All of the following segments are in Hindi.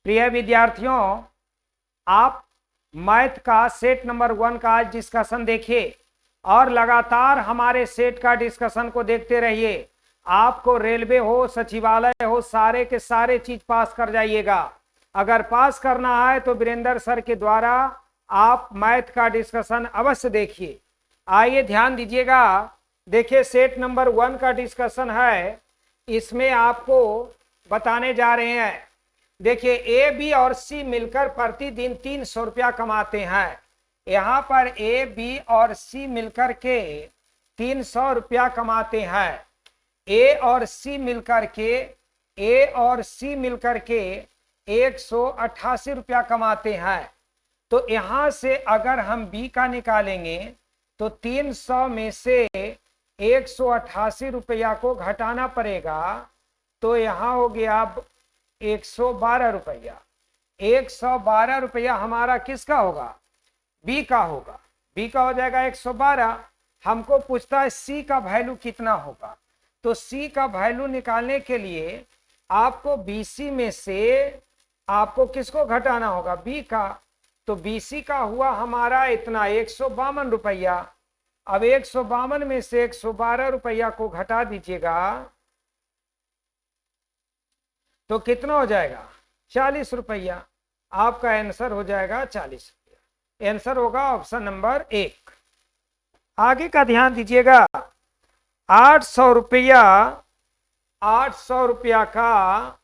प्रिय विद्यार्थियों, आप मैथ का सेट नंबर 1 का आज डिस्कशन देखिए और लगातार हमारे सेट का डिस्कशन को देखते रहिए। आपको रेलवे हो, सचिवालय हो, सारे के सारे चीज पास कर जाइएगा। अगर पास करना है तो वीरेंद्र सर के द्वारा आप मैथ का डिस्कशन अवश्य देखिए। आइए ध्यान दीजिएगा। देखिए सेट नंबर 1 का डिस्कशन है, इसमें आपको बताने जा रहे हैं। देखिए ए बी और सी मिलकर प्रतिदिन 300 रुपया कमाते हैं। यहाँ पर ए बी और सी मिलकर के 300 रुपया कमाते हैं। ए और सी मिलकर के 188 रुपया कमाते हैं। तो यहां से अगर हम बी का निकालेंगे तो 300 में से 188 रुपया को घटाना पड़ेगा, तो यहाँ हो गया 112 रुपया। 112 रुपया हमारा किसका होगा? बी का होगा। बी का हो जाएगा 112। हमको पूछता है सी का वैल्यू कितना होगा। तो सी का वैल्यू निकालने के लिए आपको बीसी में से आपको किसको घटाना होगा? बी का। तो बीसी का हुआ हमारा इतना 152 रुपया। अब 152 में से 112 रुपया को घटा दीजिएगा तो कितना हो जाएगा? 40 रुपया। आपका आंसर हो जाएगा 40 रुपया। आंसर होगा ऑप्शन नंबर 1। आगे का ध्यान दीजिएगा। 800 रुपया का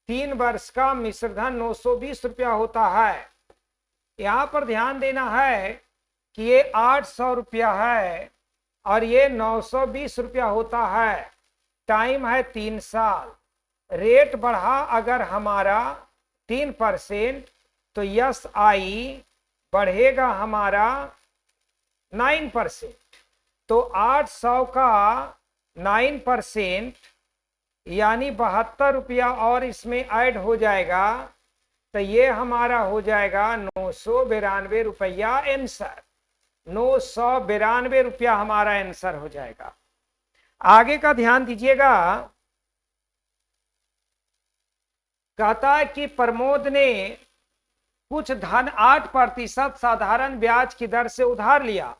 3 वर्ष का मिश्रधन 920 रुपया होता है। यहां पर ध्यान देना है कि ये 800 रुपया है और ये 920 रुपया होता है। टाइम है 3 साल। रेट बढ़ा अगर हमारा 3% तो यस आई बढ़ेगा हमारा 9%। तो 800 का 9% यानी 72 रुपया और इसमें ऐड हो जाएगा, तो ये हमारा हो जाएगा 992 रुपया आंसर। 992 रुपया हमारा आंसर हो जाएगा। आगे का ध्यान दीजिएगा। कहता है कि प्रमोद ने कुछ धन 8% साधारण ब्याज की दर से उधार लिया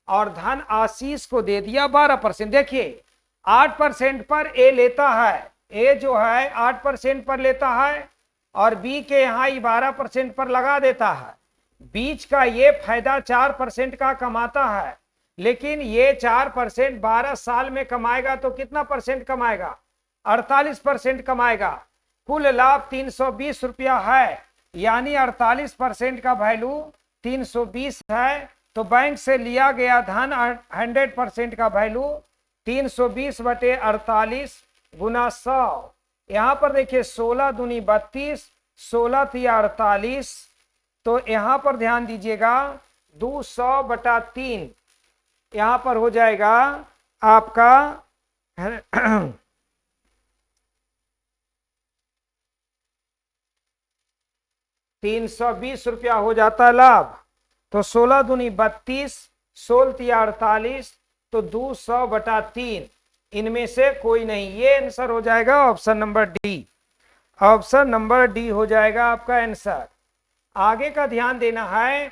और धन आशीष को दे दिया 12%। देखिए 8% पर ए लेता है, ए जो है 8% पर लेता है और बी के यहाँ 12% पर लगा देता है। बीच का ये फायदा 4% का कमाता है, लेकिन ये 4% 12 साल में कमाएगा तो कितना परसेंट कमाएगा? 48% कमाएगा। कुल लाभ 320 रुपया है, यानी 48% का वैल्यू 320 है। तो बैंक से लिया गया धन 100% का वैल्यू 320 बटे 48 गुना 100। यहाँ पर देखिए 16 दूनी 32, 16 तिया 48। तो यहाँ पर ध्यान दीजिएगा 200 बटा 3 यहाँ पर हो जाएगा आपका 320 रुपया हो जाता है लाभ। तो 16 दूनी 32, 16 तिया 48, तो 200 बटा 3 इनमें से कोई नहीं। ये आंसर हो जाएगा option number D. Option number D हो जाएगा आपका आंसर। आगे का ध्यान देना है।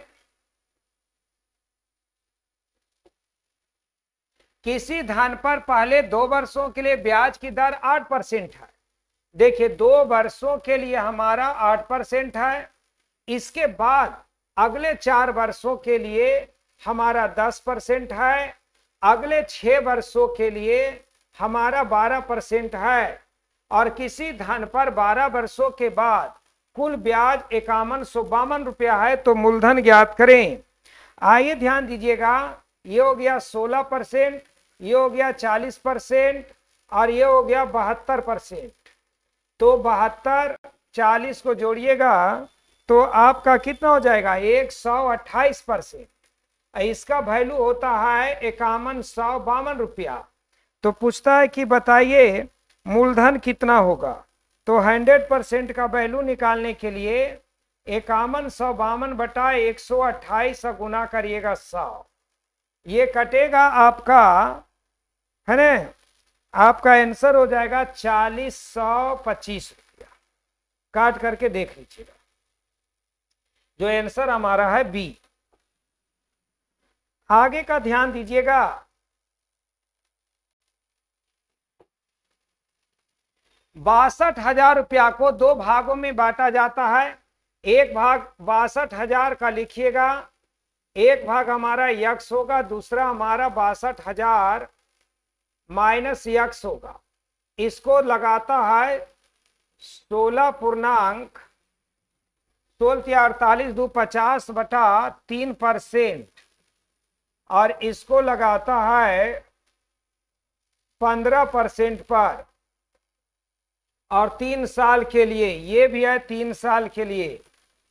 किसी धन पर पहले 2 वर्षों के लिए ब्याज की दर 8% है। देखिए 2 वर्षों के लिए हमारा 8% है। इसके बाद अगले 4 वर्षों के लिए हमारा 10% है। अगले 6 वर्षों के लिए हमारा 12% है। और किसी धन पर 12 वर्षों के बाद कुल ब्याज 5152 रुपया है। तो मूलधन ज्ञात करें। आइए ध्यान दीजिएगा। ये हो गया 16%, ये हो गया 40% और ये हो गया 72%। तो 72 40 को जोड़िएगा तो आपका कितना हो जाएगा? 128%। इसका वैल्यू होता है 5152 रुपया। तो पूछता है कि बताइए मूलधन कितना होगा। तो 100% का वैल्यू निकालने के लिए 5152 बटा 128 गुना करिएगा 100। ये कटेगा आपका, है ना? आपका आंसर हो जाएगा 4025 रुपया। काट करके देख लीजिएगा। जो आंसर हमारा है बी। आगे का ध्यान दीजिएगा। 62,000 रुपया को दो भागों में बांटा जाता है। एक भाग 62,000 का लिखिएगा, एक भाग हमारा यक्स होगा, दूसरा हमारा 62,000 माइनस यक्स होगा। इसको लगाता है 16.48 और इसको लगाता है 15% पर, और 3 साल के लिए, ये भी है 3 साल के लिए,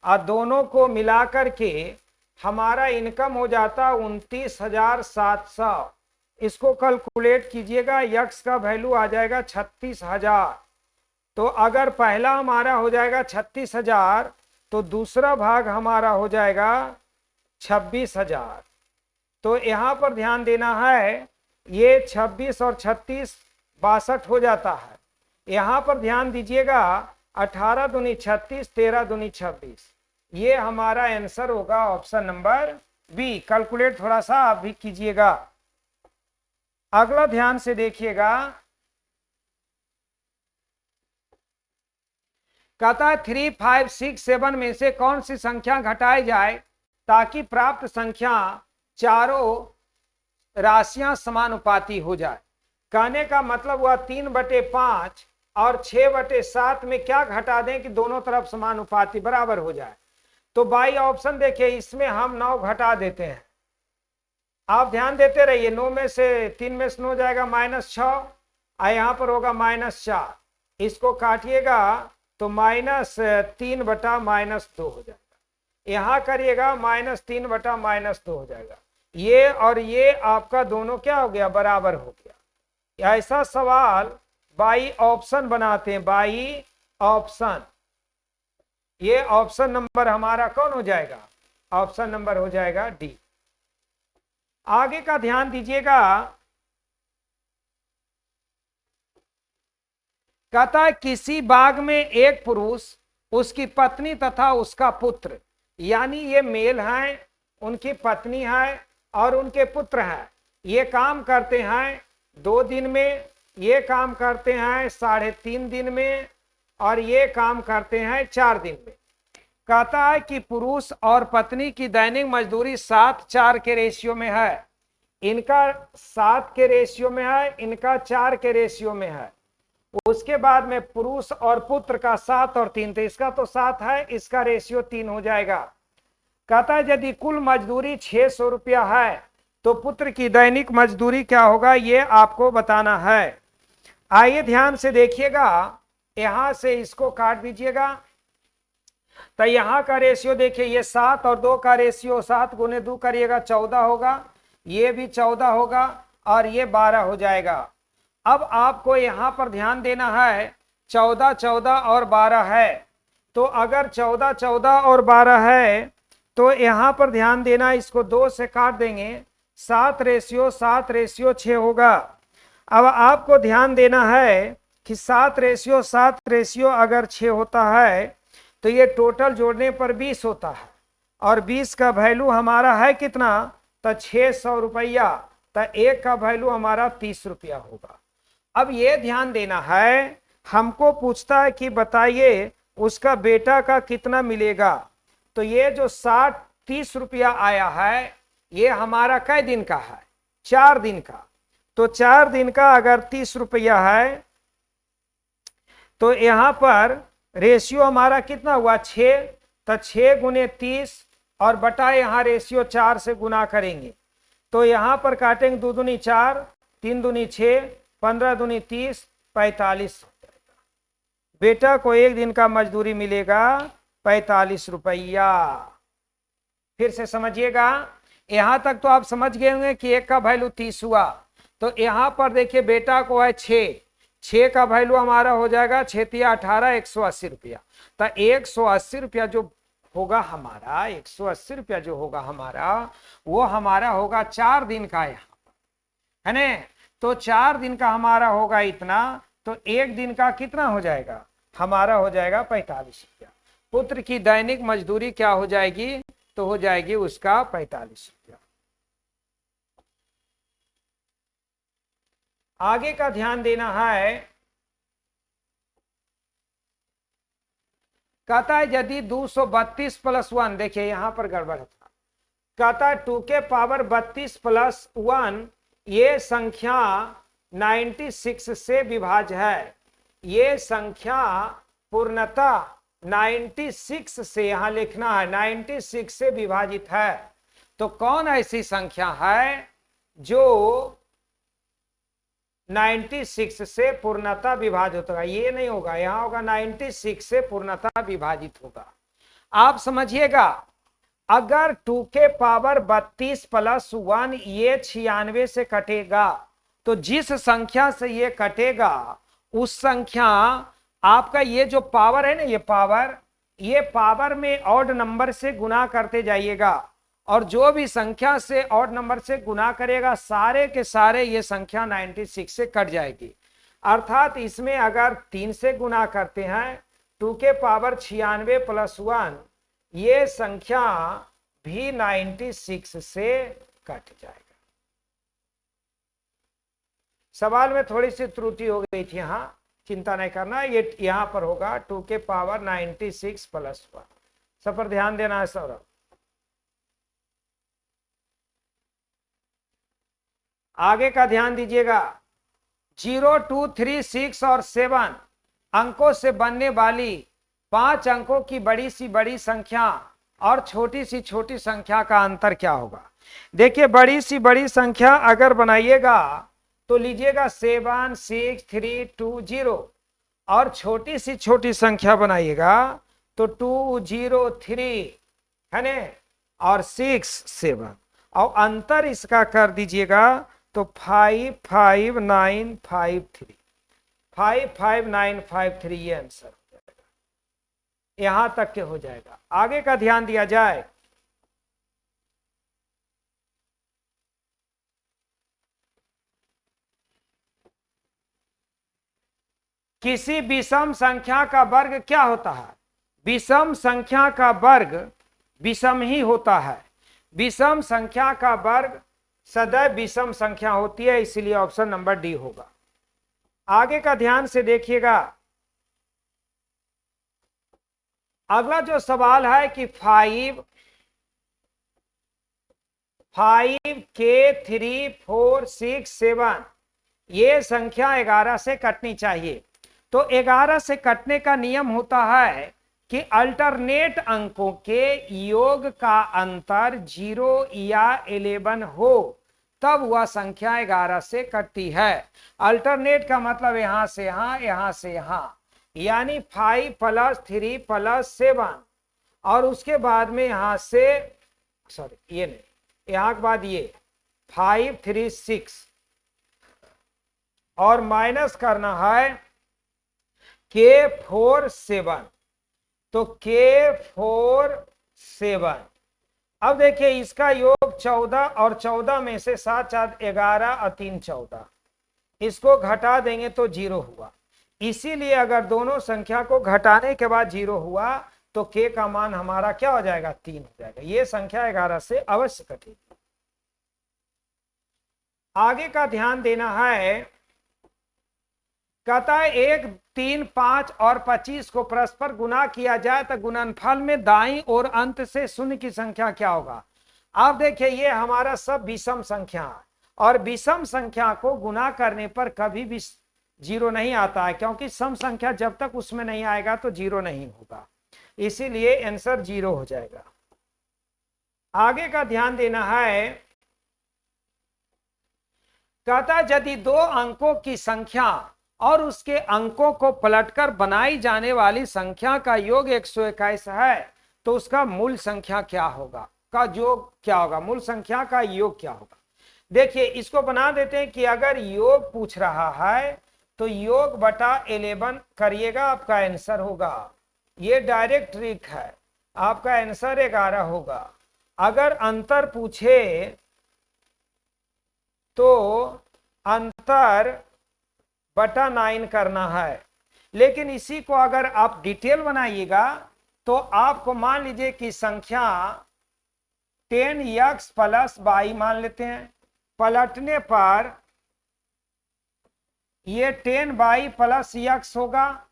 और दोनों को मिलाकर के हमारा इनकम हो जाता 29,700। इसको कैलकुलेट कीजिएगा, यक्स का वैल्यू आ जाएगा 36,000। तो अगर पहला हमारा हो जाएगा 36,000 तो दूसरा भाग हमारा हो जाएगा 26,000। तो यहाँ पर ध्यान देना है, ये 26 और 36 62 हो जाता है। यहाँ पर ध्यान दीजिएगा, 18 दूनी 36, 13 दूनी 26, ये हमारा आंसर होगा ऑप्शन नंबर बी। कैलकुलेट थोड़ा सा आप भी कीजिएगा। अगला ध्यान से देखिएगा, कहता है 3, 5, 6, 7 में से कौन सी संख्या घटाई जाए ताकि प्राप्त संख्या चारों राशियां समानुपाती हो जाए। कहने का मतलब हुआ 3/5 और 6/7 में क्या घटा दें कि दोनों तरफ समानुपाती बराबर हो जाए। तो बाई ऑप्शन देखिए, इसमें हम 9 घटा देते हैं। आप ध्यान देते रहिए, 9 में से 3 में से 9 जाएगा -6, और यहां पर होगा -4। इसको काटिएगा तो -3 बटा -2 हो जाएगा। यहां करिएगा -3 बटा -2 हो जाएगा। ये और ये आपका दोनों क्या हो गया, बराबर हो गया। ऐसा सवाल बाई ऑप्शन बनाते हैं, बाई ऑप्शन। ये ऑप्शन नंबर हमारा कौन हो जाएगा, ऑप्शन नंबर हो जाएगा डी। आगे का ध्यान दीजिएगा, कहता है किसी बाग में एक पुरुष, उसकी पत्नी तथा उसका पुत्र, यानी ये मेल हैं, उनकी पत्नी है और उनके पुत्र हैं। ये काम करते हैं 2 दिन में, ये काम करते हैं 3.5 दिन में, और ये काम करते हैं 4 दिन में। कहता है कि पुरुष और पत्नी की दैनिक मजदूरी 7:4 के रेशियो में है। इनका 7 के रेशियो में है, इनका 4 के रेशियो में है। उसके बाद में पुरुष और पुत्र का 7 और 3, तो इसका तो 7 है, इसका रेशियो 3 हो जाएगा। कहता है यदि कुल मजदूरी 600 रुपया है तो पुत्र की दैनिक मजदूरी क्या होगा, ये आपको बताना है। आइए ध्यान से देखिएगा, यहां से इसको काट दीजिएगा। तो यहां का रेशियो देखिए, ये 7 और 2 का रेशियो 7 गुने 2 करिएगा 14 होगा, ये भी 14 होगा, और ये 12 हो जाएगा। अब आपको यहां पर ध्यान देना है, 14, 14 और 12 है। तो अगर 14, 14 और 12 है तो यहां पर ध्यान देना, इसको 2 से काट देंगे, 7:6 होगा। अब आपको ध्यान देना है कि 7:7 अगर 6 होता है तो ये टोटल जोड़ने पर 20 होता है, और 20 का वैल्यू हमारा है कितना, तो 600 रुपया। तो एक का वैल्यू हमारा 30 रुपया होगा। अब ये ध्यान देना है, हमको पूछता है कि बताइए उसका बेटा का कितना मिलेगा। तो ये जो 30 रुपया आया है, ये हमारा कै दिन का है, 4 दिन का। तो 4 दिन का अगर 30 रुपया है तो यहां पर रेशियो हमारा कितना हुआ, 6। तो 6 गुने 30 और बटा यहां रेशियो 4 से गुना करेंगे, तो यहां पर काटेंगे 2 दूनी 4, 3 दूनी 6, 15 दूनी 30, 45 हो जाएगा। बेटा को एक दिन का मजदूरी मिलेगा 45 रुपया। फिर से समझिएगा, यहां तक तो आप समझ गए होंगे कि एक का वैल्यू 30 हुआ। तो यहां पर देखिए बेटा को है 6 का वैल्यू हमारा हो जाएगा 6 18, 180 रुपया। तो 180 रुपया जो होगा हमारा, 180 रुपया जो होगा हमारा, वो हमारा होगा 4 दिन का यहाँ है ना। तो 4 दिन का हमारा होगा इतना, तो एक दिन का कितना हो जाएगा हमारा हो जाएगा 45 रुपया। पुत्र की दैनिक मजदूरी क्या हो जाएगी, तो हो जाएगी उसका 45 रुपया। आगे का ध्यान देना है, कहता है यदि 232 प्लस 1, देखिए यहां पर गड़बड़ था, कहता है 2 के पावर 32 प्लस 1 ये संख्या 96 से विभाज्य है, ये संख्या पूर्णतः 96 से, यहां लिखना है 96 से विभाजित है। तो कौन ऐसी संख्या है जो 96 से पूर्णतः विभाजित होगा, ये नहीं होगा, यहां होगा 96 से पूर्णतः विभाजित होगा। आप समझिएगा, अगर 2 के पावर 32 प्लस 1 ये 96 से कटेगा, तो जिस संख्या से ये कटेगा उस संख्या, आपका ये जो पावर है ना, ये पावर में ऑड नंबर से गुना करते जाइएगा, और जो भी संख्या से ऑड नंबर से गुना करेगा सारे के सारे ये संख्या 96 से कट जाएगी। अर्थात इसमें अगर 3 से गुना करते हैं 2 के पावर 96 प्लस 1, ये संख्या भी 96 से कट जाएगा। सवाल में थोड़ी सी त्रुटि हो गई थी, यहां चिंता नहीं करना, ये यहां पर होगा 2 के पावर 96 प्लस 1। सब पर ध्यान देना है सौरभ। आगे का ध्यान दीजिएगा, 0, 2, 3, 6 और 7 अंकों से बनने वाली 5 अंकों की बड़ी सी बड़ी संख्या और छोटी सी छोटी संख्या का अंतर क्या होगा। देखिए, बड़ी सी बड़ी संख्या अगर बनाइएगा तो लीजिएगा 7, 6, 3, 2, 0, और छोटी सी छोटी संख्या बनाइएगा तो 2, 0, 3 है ना, और 6, 7, और अंतर इसका कर दीजिएगा तो 5, 5, 9, 5, 3, 5, 5, 9, 5, 3, ये आंसर हो जाएगा, यहां तक के हो जाएगा। आगे का ध्यान दिया जाए, किसी विषम संख्या का वर्ग क्या होता है, विषम संख्या का वर्ग विषम ही होता है, विषम संख्या का वर्ग सदैव विषम संख्या होती है, इसलिए ऑप्शन नंबर डी होगा। आगे का ध्यान से देखिएगा, अगला जो सवाल है कि 5 के 3, 4, 6, 7 ये संख्या 11 से कटनी चाहिए। तो 11 से कटने का नियम होता है कि अल्टरनेट अंकों के योग का अंतर 0 या 11 हो, तब वह संख्या 11 से कटती है। अल्टरनेट का मतलब यहां से यहां, यहां से यहां, यानी 5 + 3 + 7, और उसके बाद में यहां से, सॉरी ये नहीं, यहां के बाद ये 5, 3, 6, और माइनस करना है K4, 7, तो K4, 7। अब देखिए इसका योग 14, और 14 में से 7, 4, 11 और 3, 14, इसको घटा देंगे तो 0 हुआ। इसीलिए अगर दोनों संख्या को घटाने के बाद 0 हुआ तो K का मान हमारा क्या हो जाएगा, 3 हो जाएगा। ये संख्या 11 से अवश्य कटेगी। आगे का ध्यान देना है, कहता है 1, 3, 5 और 25 को परस्पर गुना किया जाए तो गुणनफल में दाईं ओर अंत से शून्य की संख्या क्या होगा। आप देखिए ये हमारा सब विषम संख्या है, और विषम संख्या को गुना करने पर कभी भी 0 नहीं आता है, क्योंकि सम संख्या जब तक उसमें नहीं आएगा तो 0 नहीं होगा, इसीलिए आंसर 0 हो जाएगा। आगे का ध्यान देना है, कहता है यदि 2 अंकों की संख्या और उसके अंकों को पलटकर बनाई जाने वाली संख्या का योग 121 है तो उसका मूल संख्या क्या होगा, का योग क्या होगा, मूल संख्या का योग क्या होगा। देखिए इसको बना देते हैं कि अगर योग पूछ रहा है तो योग बटा 11 करिएगा, आपका आंसर होगा। ये डायरेक्ट ट्रिक है, आपका आंसर 11 होगा। अगर अंतर पूछे तो अंतर बटा 9 करना है, लेकिन इसी को अगर आप डिटेल बनाइएगा तो आपको मान लीजिए कि संख्या 10x प्लस y मान लेते हैं, पलटने पर ये 10y प्लस x होगा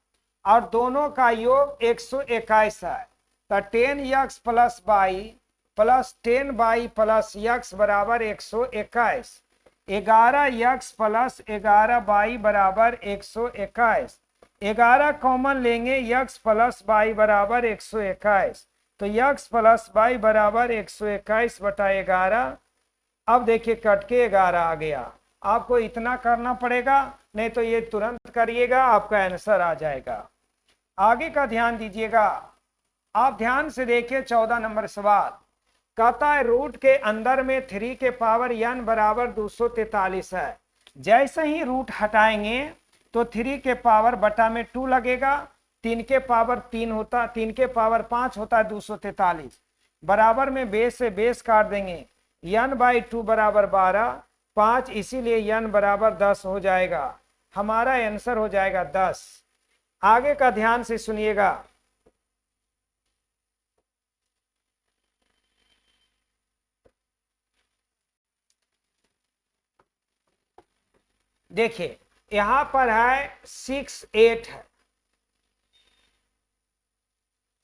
और दोनों का योग 121 है। तो 10x plus y plus 10y plus x बराबर 121, 11x प्लस 11y बराबर 121, 11 कॉमन लेंगे, x प्लस y बराबर 121, तो x प्लस y बराबर 121 बटा 11। अब देखिए कट के 11 आ गया। आपको इतना करना पड़ेगा, नहीं तो ये तुरंत करिएगा, आपका आंसर आ जाएगा। आगे का ध्यान दीजिएगा, आप ध्यान से देखिए 14 नंबर सवाल। कहता है रूट के अंदर में 3 के पावर n बराबर 243 है। जैसे ही रूट हटाएंगे तो 3 के पावर बटा में 2 लगेगा, 3 के पावर 3 होता, 3 के पावर 5 होता है 243, बराबर में बेस से बेस काट देंगे, n/2 बराबर 12, 5, इसीलिए n बराबर 10 हो जाएगा। हमारा आंसर हो जाएगा 10। आगे का ध्यान से सुनिएगा, देखिए यहां पर है 6 8 है।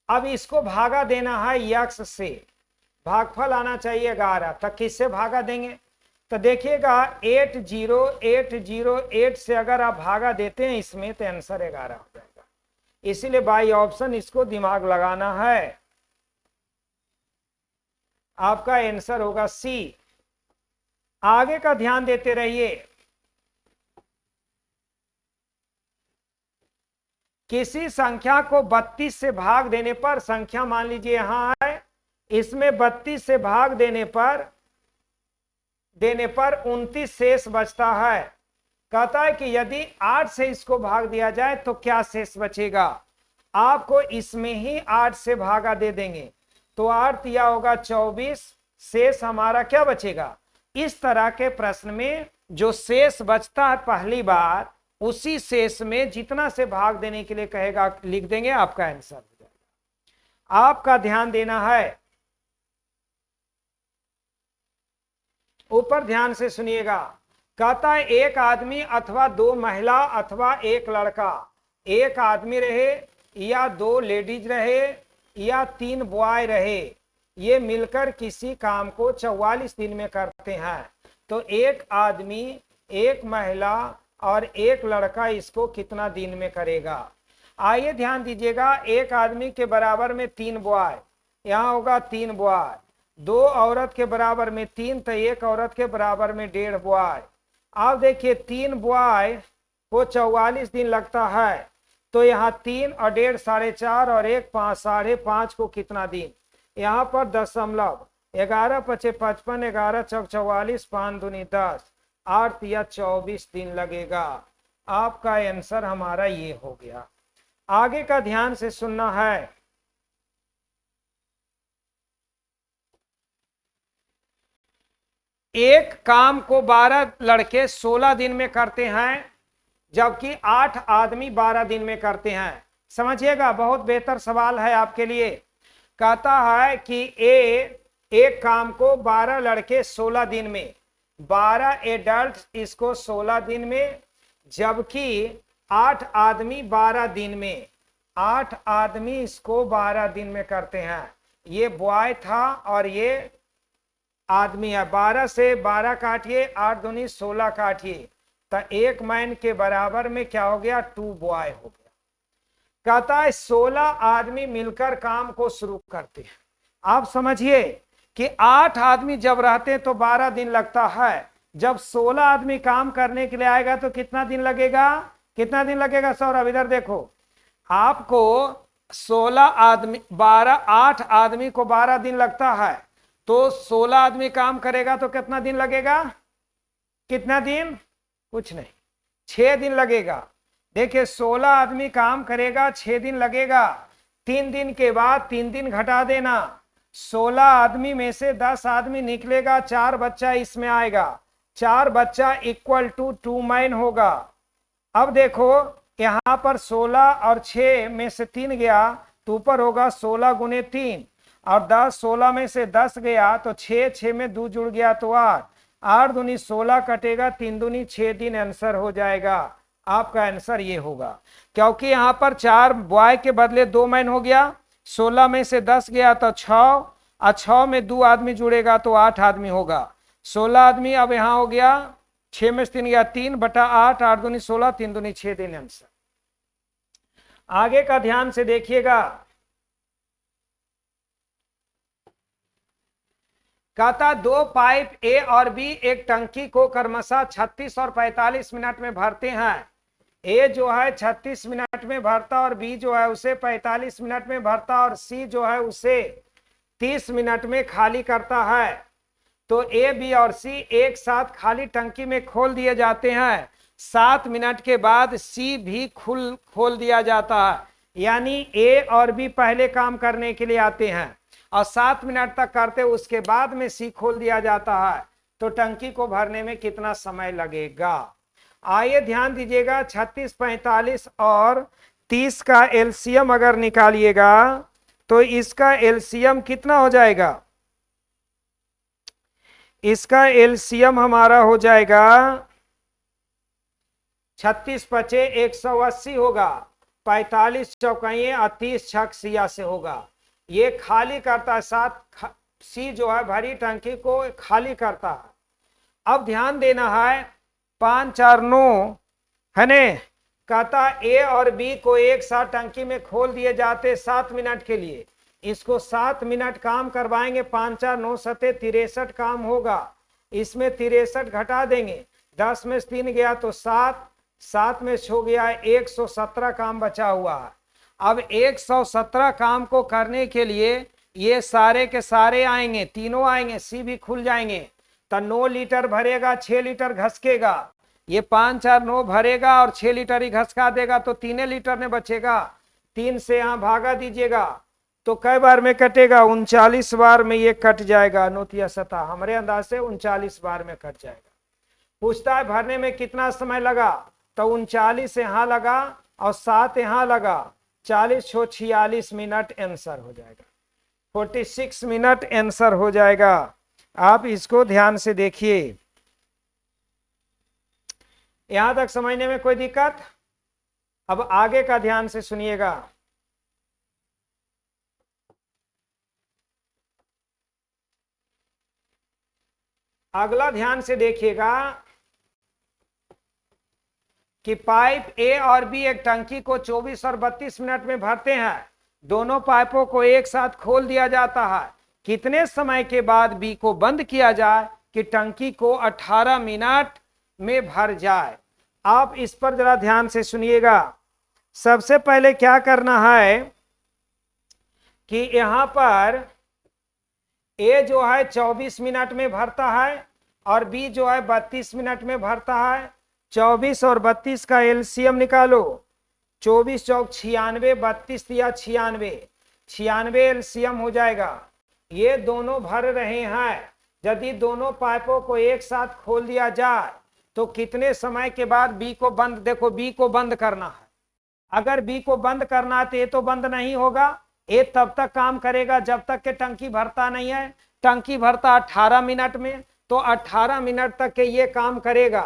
अब इसको भागा देना है x से, भागफल आना चाहिए 11, तक किससे भागा देंगे? तो देखिएगा 80808 से अगर आप भागा देते हैं इसमें तो आंसर 11 हो जाएगा। इसीलिए बाई ऑप्शन इसको दिमाग लगाना है, आपका आंसर होगा सी। आगे का ध्यान देते रहिए, किसी संख्या को 32 से भाग देने पर, संख्या मान लीजिए यहां है, इसमें 32 से भाग देने पर 29 शेष बचता है। कहता है कि यदि 8 से इसको भाग दिया जाए तो क्या शेष बचेगा? आपको इसमें ही 8 से भागा दे देंगे तो 8 दिया होगा 24, शेष हमारा क्या बचेगा? इस तरह के प्रश्न में जो शेष बचता है पहली बार, उसी शेष में जितना से भाग देने के लिए कहेगा लिख देंगे, आपका आंसर हो जाएगा। आपका ध्यान देना है, ऊपर ध्यान से सुनिएगा। कहता है एक आदमी अथवा 2 महिला अथवा एक लड़का, एक आदमी रहे या 2 लेडीज रहे या 3 बॉय रहे, ये मिलकर किसी काम को 44 दिन में करते हैं, तो एक आदमी, एक महिला और एक लड़का इसको कितना दिन में करेगा? आइए ध्यान दीजिएगा, एक आदमी के बराबर में 3 बॉय, यहाँ होगा 3 बॉय, 2 औरत के बराबर में 3, तो एक औरत के बराबर में 1.5 बॉय। अब देखिए 3 बॉय को 44 दिन लगता है, तो यहाँ 3 और 1.5 4.5 और 1 5 5.5 को कितना दिन? यहाँ पर दशमलव, 11 5 55, 11 चौक 44, 5 दूनी 10, 8 या 24 दिन लगेगा। आपका आंसर हमारा ये हो गया। आगे का ध्यान से सुनना है, एक काम को 12 लड़के 16 दिन में करते हैं, जबकि 8 आदमी 12 दिन में करते हैं। समझिएगा, बहुत बेहतर सवाल है आपके लिए। कहता है कि एक काम को 12 लड़के 16 दिन में, 12 एडल्ट इसको 16 दिन में, जबकि 8 आदमी 12 दिन में, 8 आदमी इसको 12 दिन में करते हैं। ये बॉय था और ये आदमी है। 12 से 12 काटिए, 8 दूनी 16 काटिए, तो एक मैन के बराबर में क्या हो गया? 2 बॉय हो गया। कहता है 16 आदमी मिलकर काम को शुरू करते हैं। आप समझिए कि 8 आदमी जब रहते हैं तो 12 दिन लगता है, जब 16 आदमी काम करने के लिए आएगा तो कितना दिन लगेगा? कितना दिन लगेगा सौरभ? इधर देखो, आपको 16 आदमी 8 आदमी को 12 दिन लगता है, तो 16 आदमी काम करेगा तो कितना दिन लगेगा? कितना दिन? कुछ नहीं, 6 दिन लगेगा। देखिए 16 आदमी काम करेगा, 6 दिन लगेगा। 3 दिन के बाद 3 दिन घटा देना, 16 आदमी में से 10 आदमी निकलेगा, 4 बच्चा इसमें आएगा, 4 बच्चा इक्वल टू 2 मैन होगा। अब देखो यहाँ पर 16 और 6 में से 3 गया तो ऊपर होगा 16 गुने 3, और 10, 16 में से 10 गया तो 6, 6 में 2 जुड़ गया तो 8, 8 दूनी 16 कटेगा, 3 दूनी 6 दिन आंसर हो जाएगा। आपका आंसर ये होगा, क्योंकि यहाँ पर 4 बॉय के बदले 2 मैन हो गया, 16 में से 10 गया तो 6, और 6 में 2 आदमी जुड़ेगा तो 8 आदमी होगा। 16 आदमी अब यहाँ हो गया, 6 में से 3 गया 3/8, 8 दूनी 16, 3 दूनी 6 दिन आंसर। आगे का ध्यान से देखिएगा, कहता 2 पाइप ए और बी एक टंकी को क्रमशः 36 और 45 मिनट में भरते हैं। ए जो है 36 मिनट में भरता और बी जो है उसे 45 मिनट में भरता और सी जो है उसे 30 मिनट में खाली करता है। तो ए, बी और सी एक साथ खाली टंकी में खोल दिए जाते हैं। 7 मिनट के बाद सी भी खोल दिया जाता है, यानी ए और बी पहले काम करने के लिए आते हैं और 7 मिनट तक करते, उसके बाद में सी खोल दिया जाता है। तो टंकी को भरने में कितना समय लगेगा? आइए ध्यान दीजिएगा, 36, 45 और 30 का एलसीएम अगर निकालिएगा तो इसका एलसीएम कितना हो जाएगा? इसका एलसीएम हमारा हो जाएगा 36 पचे 180 होगा, 45 चौकइये और 30 छक सिया से होगा। ये खाली करता है, 7 सी जो है भरी टंकी को खाली करता है। अब ध्यान देना है, 5, 4, 9 है ने, कहता ए और बी को एक साथ टंकी में खोल दिए जाते 7 मिनट के लिए। इसको 7 मिनट काम करवाएंगे, 5, 4, 9, 7, 63 काम होगा। इसमें 63 घटा देंगे, 10 में 3 गया तो 7, 7 में 6 गया 117 काम बचा हुआ है। अब 117 काम को करने के लिए ये सारे के सारे आएंगे, तीनों आएंगे, सी भी खुल जाएंगे। तो 9 लीटर भरेगा, 6 लीटर घसकेगा। ये 5, 4, 9 भरेगा और 6 लीटर ही घसका देगा तो 3 लीटर में बचेगा। 3 से यहाँ भागा दीजिएगा तो कई बार में कटेगा? 39 बार में ये कट जाएगा। नोतिया सतह हमारे अंदाज से 39 बार में कट जाएगा। पूछता है भरने में कितना समय लगा, तो 39 यहाँ लगा और 7 यहाँ लगा, 40 × 46 मिनट आंसर हो जाएगा। 46 मिनट आंसर हो जाएगा। आप इसको ध्यान से देखिए। यहां तक समझने में कोई दिक्कत? अब आगे का ध्यान से सुनिएगा। अगला ध्यान से देखिएगा कि पाइप ए और बी एक टंकी को 24 और 32 मिनट में भरते हैं। दोनों पाइपों को एक साथ खोल दिया जाता है। कितने समय के बाद बी को बंद किया जाए कि टंकी को 18 मिनट में भर जाए? आप इस पर जरा ध्यान से सुनिएगा। सबसे पहले क्या करना है कि यहां पर ए जो है 24 मिनट में भरता है और बी जो है 32 मिनट में भरता है। 24 और 32 का एलसीएम निकालो। 24 चौक 96, 32 दिया 96, 96 एलसीएम हो जाएगा। ये दोनों भर रहे हैं। यदि दोनों पाइपों को एक साथ खोल दिया जाए तो कितने समय के बाद बी को बंद, देखो बी को बंद करना है। अगर बी को बंद करना है तो ये तो बंद नहीं होगा। ये तब तक काम करेगा जब तक के टंकी भरता नहीं है। टंकी भरता 18 मिनट में, तो 18 मिनट तक के ये काम करेगा।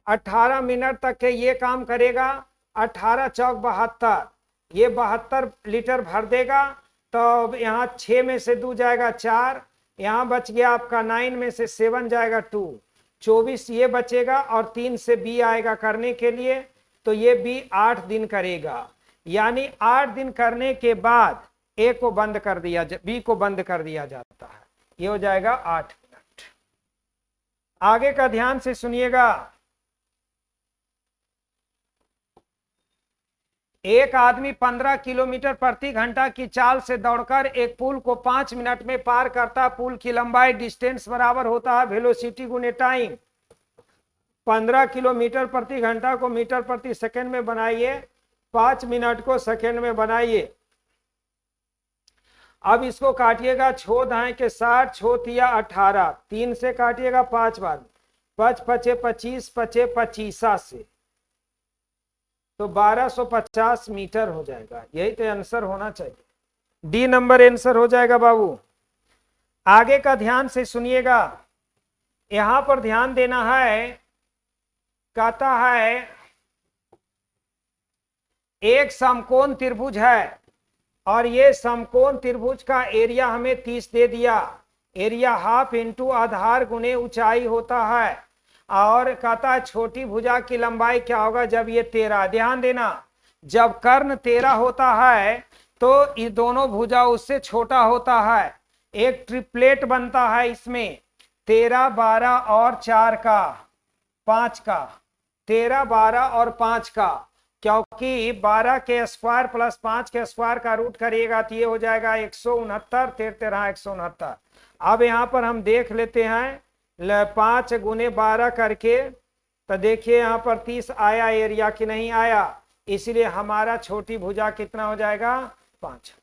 18 मिनट तक के ये काम करेगा। 18 चौक 72, ये 72 लीटर भर देगा। तो यहाँ 6 में से 2 जाएगा 4, यहाँ बच गया आपका 9 में से 7 जाएगा 2, 24 ये बचेगा और 3 से बी आएगा करने के लिए। तो ये बी 8 दिन करेगा, यानी 8 दिन करने के बाद ए को बंद कर दिया, बी को बंद कर दिया जाता है। ये हो जाएगा 8 मिनट। आगे का ध्यान से सुनिएगा। एक आदमी 15 किलोमीटर प्रति घंटा की चाल से दौड़कर एक पुल को 5 मिनट में पार करता। पुल की लंबाई डिस्टेंस बराबर होता है वेलोसिटी गुने टाइम। 15 किलोमीटर प्रति घंटा को मीटर प्रति सेकंड में बनाइए, 5 मिनट को सेकंड में बनाइए। अब इसको काटिएगा, छो दाएं के 60, छो तिया 18, 3 से काटिएगा 5 बार, 5 × 5 = 25, 25 से तो 1250 मीटर हो जाएगा। यही तो आंसर होना चाहिए, डी नंबर आंसर हो जाएगा बाबू। आगे का ध्यान से सुनिएगा, यहां पर ध्यान देना है। कहता है एक समकोण त्रिभुज है और ये समकोण त्रिभुज का एरिया हमें 30 दे दिया। एरिया हाफ इंटू आधार गुने ऊंचाई होता है। और कहता है छोटी भुजा की लंबाई क्या होगा जब ये 13। ध्यान देना, जब कर्ण 13 होता है तो ये दोनों भुजा उससे छोटा होता है। एक ट्रिपलेट बनता है इसमें 13, 12 और 4 का 5 का, 13, 12 और 5 का, क्योंकि 12 के स्क्वायर प्लस 5 के स्क्वायर का रूट करिएगा तो ये हो जाएगा 169, 13 169। अब यहाँ पर हम देख लेते हैं 5 गुने 12 करके, तो देखिए यहाँ पर 30 आया एरिया कि नहीं आया, इसलिए हमारा छोटी भुजा कितना हो जाएगा 5।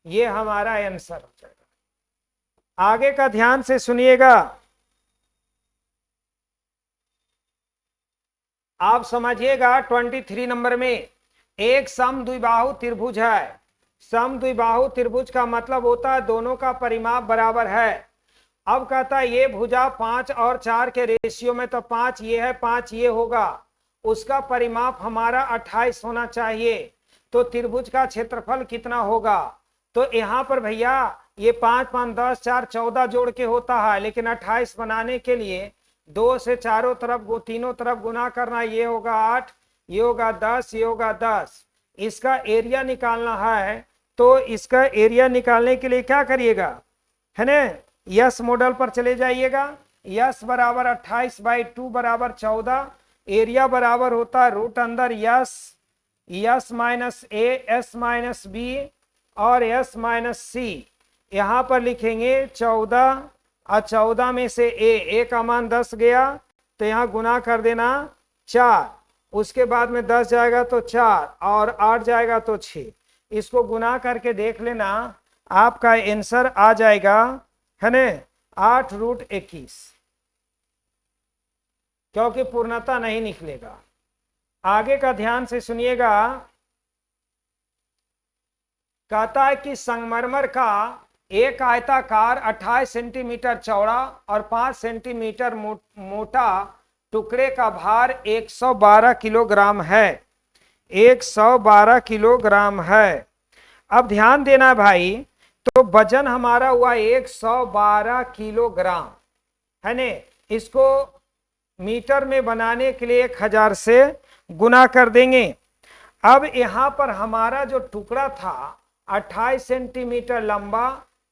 ये हमारा आंसर हो जाएगा। आगे का ध्यान से सुनिएगा, आप समझिएगा 23 नंबर में एक समद्विबाहु त्रिभुज है। समद्विबाहु त्रिभुज का मतलब होता है दोनों का परिमाप बराबर है। अब कहता है ये भुजा 5 और 4 के रेशियो में, तो 5 ये है 5 ये होगा, उसका परिमाप हमारा 28 होना चाहिए। तो त्रिभुज का क्षेत्रफल कितना होगा? तो यहाँ पर भैया ये 5 5 10 4 14 जोड़ के होता है, लेकिन 28 बनाने के लिए 2 से चारों तरफ तीनों तरफ गुना करना। ये होगा 8, ये होगा 10, ये होगा 10। इसका एरिया निकालना है, तो इसका एरिया निकालने के लिए क्या करिएगा, है ना, यस मॉडल पर चले जाइएगा। यस बराबर 28/2 बराबर 14। एरिया बराबर होता है रूट अंदर S minus A S minus B और एस माइनस सी। यहाँ पर लिखेंगे 14 और 14 में से ए का मान 10 गया, तो यहाँ गुना कर देना 4। उसके बाद में 10 जाएगा तो 4 और 8 जाएगा तो 6। इसको गुना करके देख लेना, आपका आंसर आ जाएगा, है ना, 8√21, क्योंकि पूर्णता नहीं निकलेगा। आगे का ध्यान से सुनिएगा, कहता है कि संगमरमर का एक आयताकार 28 सेंटीमीटर चौड़ा और 5 सेंटीमीटर मोटा टुकड़े का भार 112 किलोग्राम है। 112 किलोग्राम है। अब ध्यान देना भाई, तो वजन हमारा हुआ 112 किलोग्राम, है ने। इसको मीटर में बनाने के लिए 1000 से गुना कर देंगे। अब यहाँ पर हमारा जो टुकड़ा था 28 सेंटीमीटर लंबा,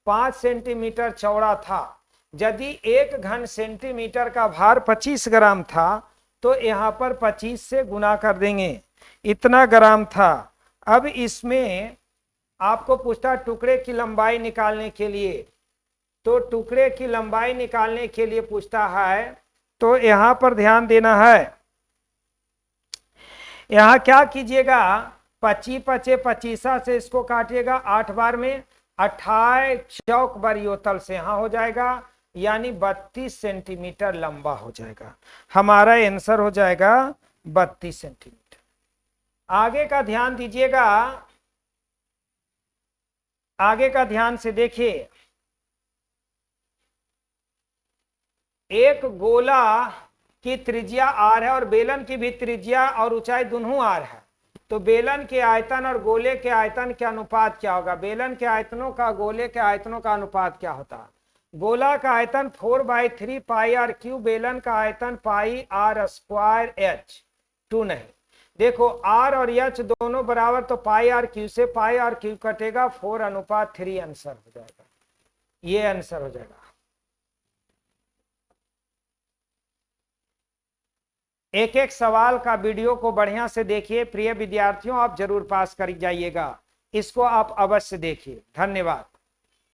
5 सेंटीमीटर चौड़ा था। यदि 1 घन सेंटीमीटर का भार 25 ग्राम था, तो यहाँ पर 25 से गुना कर देंगे, इतना ग्राम था। अब इसमें आपको पूछता टुकड़े की लंबाई निकालने के लिए, तो टुकड़े की लंबाई निकालने के लिए पूछता है, तो यहाँ पर ध्यान देना है। यहाँ क्या कीजिएगा, 25 25 25 से इसको काटिएगा 8 बार में, 28 चौक बरियोतल से यहाँ हो जाएगा, यानी 32 सेंटीमीटर लंबा हो जाएगा। हमारा आंसर हो जाएगा 32 सेंटीमीटर। आगे का ध्यान दीजिएगा, आगे का ध्यान से देखिए, एक गोला की त्रिज्या r है और बेलन की भी त्रिज्या और ऊंचाई दोनों r है। तो बेलन के आयतन और गोले के आयतन के अनुपात क्या होगा? बेलन के आयतनों का गोले के आयतनों का अनुपात क्या होता है? गोला का आयतन 4/3 पाई r क्यूब, बेलन का आयतन पाई r स्क्वायर h। 2 नहीं, देखो r और h दोनों बराबर, तो पाई r क्यूब से पाई r क्यूब कटेगा, 4:3 आंसर हो जाएगा। ये आंसर हो जाएगा। एक एक सवाल का वीडियो को बढ़िया से देखिए प्रिय विद्यार्थियों, आप जरूर पास कर जाइएगा। इसको आप अवश्य देखिए। धन्यवाद।